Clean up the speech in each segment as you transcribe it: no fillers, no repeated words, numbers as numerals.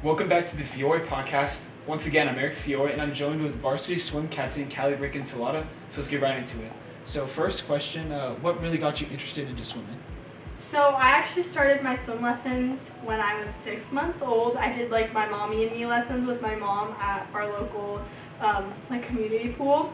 Welcome back to the Fiore podcast. Once again, I'm Eric Fiore, and I'm joined with varsity swim captain Kali Rankin Zelada. So let's get right into it. So first question, what really got you interested into swimming? So I actually started my swim lessons when I was 6 months old. I did like my mommy and me lessons with my mom at our local community pool.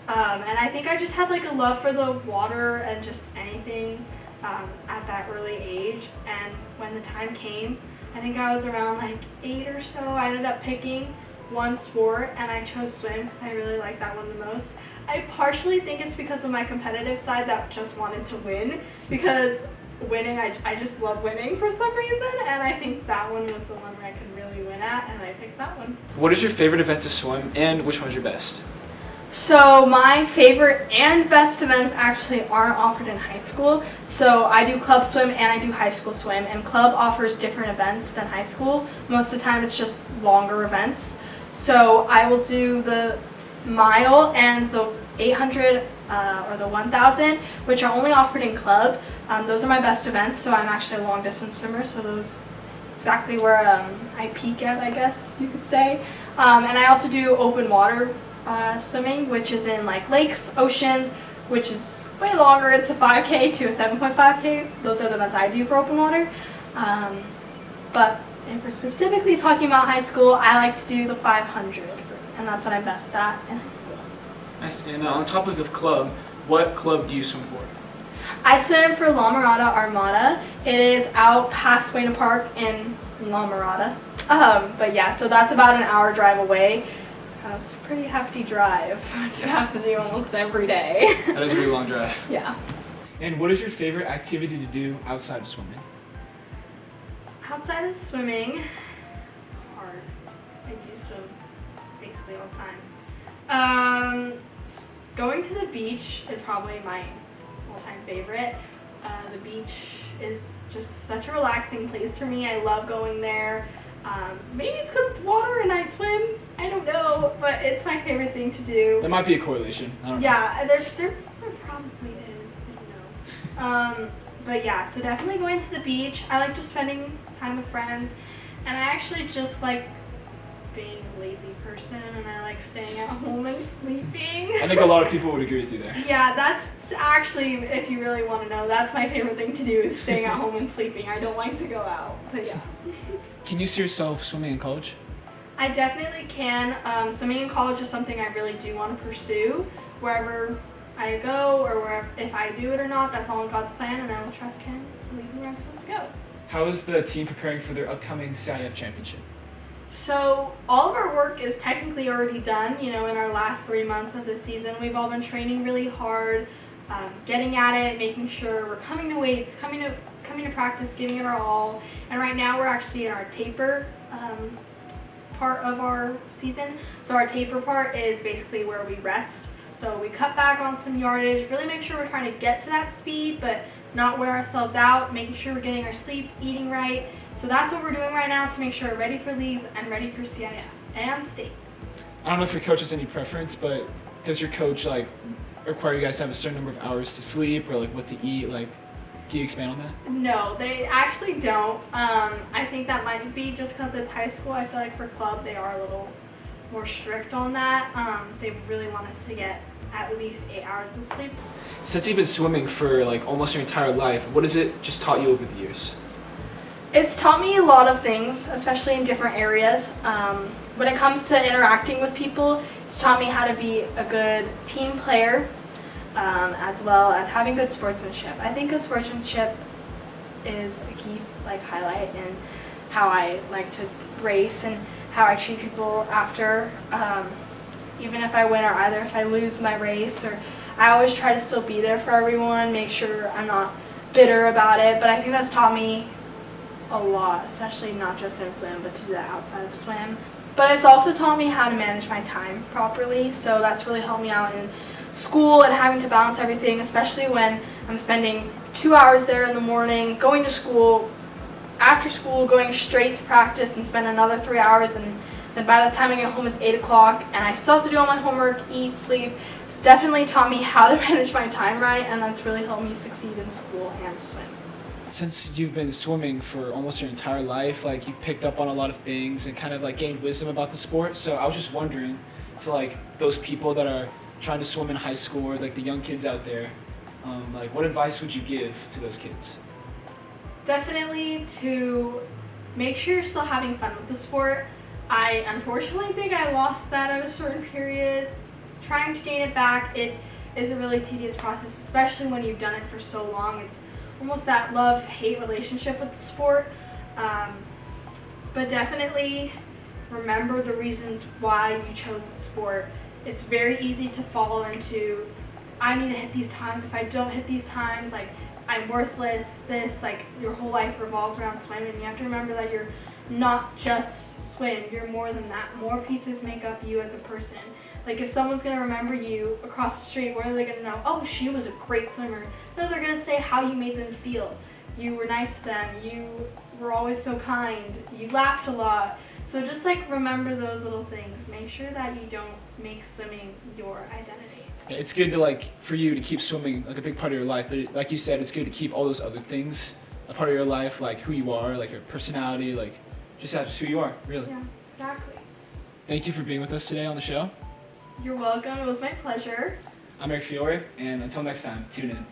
And I think I just had like a love for the water and just anything at that early age. And when the time came, I think I was around like 8 or so, I ended up picking one sport and I chose swim because I really like that one the most. I partially think it's because of my competitive side that just wanted to win, because winning, I just love winning for some reason, and I think that one was the one where I could really win at, and I picked that one. What is your favorite event to swim, and which one's your best? So my favorite and best events actually aren't offered in high school. So I do club swim and I do high school swim, and club offers different events than high school. Most of the time it's just longer events. So I will do the mile and the 800 or the 1000, which are only offered in club. Those are my best events, so I'm actually a long distance swimmer, so those exactly where I peak at, I guess you could say. And I also do open water swimming, which is in like lakes, oceans, which is way longer. It's a 5K to a 7.5K. Those are the events I do for open water. But if we're specifically talking about high school, I like to do the 500, and that's what I'm best at in high school. Nice. And on the topic of club, what club do you swim for? I swim for La Mirada Armada. It is out past Wayne Park in La Mirada. But yeah, so that's about an hour drive away. So it's a pretty hefty drive to have to do almost every day. That is a really long drive. Yeah. And what is your favorite activity to do outside of swimming? Outside of swimming, hard. I do swim basically all the time. Going to the beach is probably my all-time favorite. The beach is just such a relaxing place for me. I love going there. Maybe it's because it's water and I swim. I don't know, but it's my favorite thing to do. That might be a correlation. I don't know. Yeah, there probably is. I don't know. But yeah, so definitely going to the beach. I like just spending time with friends, and I actually just like being a lazy person, and I like staying at home and sleeping. I think a lot of people would agree with you there. Yeah, that's actually, if you really want to know, that's my favorite thing to do is staying at home and sleeping. I don't like to go out, but yeah. Can you see yourself swimming in college? I definitely can. Swimming in college is something I really do want to pursue. Wherever I go, or wherever, if I do it or not, that's all in God's plan, and I will trust Him to lead me where I'm supposed to go. How is the team preparing for their upcoming CIF championship? So all of our work is technically already done. In our last 3 months of the season, we've all been training really hard, getting at it, making sure we're coming to weights, coming to practice, giving it our all. And right now we're actually in our taper part of our season. So our taper part is basically where we rest. So we cut back on some yardage, really make sure we're trying to get to that speed, but not wear ourselves out, making sure we're getting our sleep, eating right. So that's what we're doing right now to make sure we're ready for leagues and ready for CIF and state. I don't know if your coach has any preference, but does your coach require you guys to have a certain number of hours to sleep, or what to eat? Can you expand on that? No, they actually don't. I think that might be just because it's high school. I feel like for club they are a little more strict on that. They really want us to get at least 8 hours of sleep. Since you've been swimming for almost your entire life, what has it just taught you over the years? It's taught me a lot of things, especially in different areas. When it comes to interacting with people, it's taught me how to be a good team player, as well as having good sportsmanship. I think good sportsmanship is a key highlight in how I like to race and how I treat people after, even if I win or either if I lose my race. Or I always try to still be there for everyone, make sure I'm not bitter about it. But I think that's taught me a lot, especially not just in swim, but to do that outside of swim. But it's also taught me how to manage my time properly, so that's really helped me out in school and having to balance everything, especially when I'm spending 2 hours there in the morning, going to school, after school going straight to practice and spend another 3 hours, and then by the time I get home it's 8 o'clock and I still have to do all my homework, eat, sleep. It's definitely taught me how to manage my time right, and that's really helped me succeed in school and swim. since you've been swimming for almost your entire life, like you picked up on a lot of things and kind of like gained wisdom about the sport. So I was just wondering, to like those people that are trying to swim in high school or like the young kids out there, like what advice would you give to those kids? Definitely to make sure you're still having fun with the sport. I unfortunately think I lost that at a certain period. Trying to gain it back, it is a really tedious process, especially when you've done it for so long. It's almost that love-hate relationship with the sport. But definitely remember the reasons why you chose the sport. It's very easy to fall into, I need to hit these times. If I don't hit these times, like I'm worthless. Like your whole life revolves around swimming. You have to remember that you're not just swim. You're more than that. More pieces make up you as a person. Like if someone's gonna remember you across the street, what are they gonna know? Oh, she was a great swimmer. No, they're gonna say how you made them feel. You were nice to them. You were always so kind. You laughed a lot. So just like remember those little things. Make sure that you don't make swimming your identity. It's good to like for you to keep swimming like a big part of your life, but like you said, it's good to keep all those other things a part of your life, like who you are, like your personality, like just who you are, really. Yeah, exactly. Thank you for being with us today on the show. You're welcome. It was my pleasure. I'm Eric Fiore, and until next time, tune in.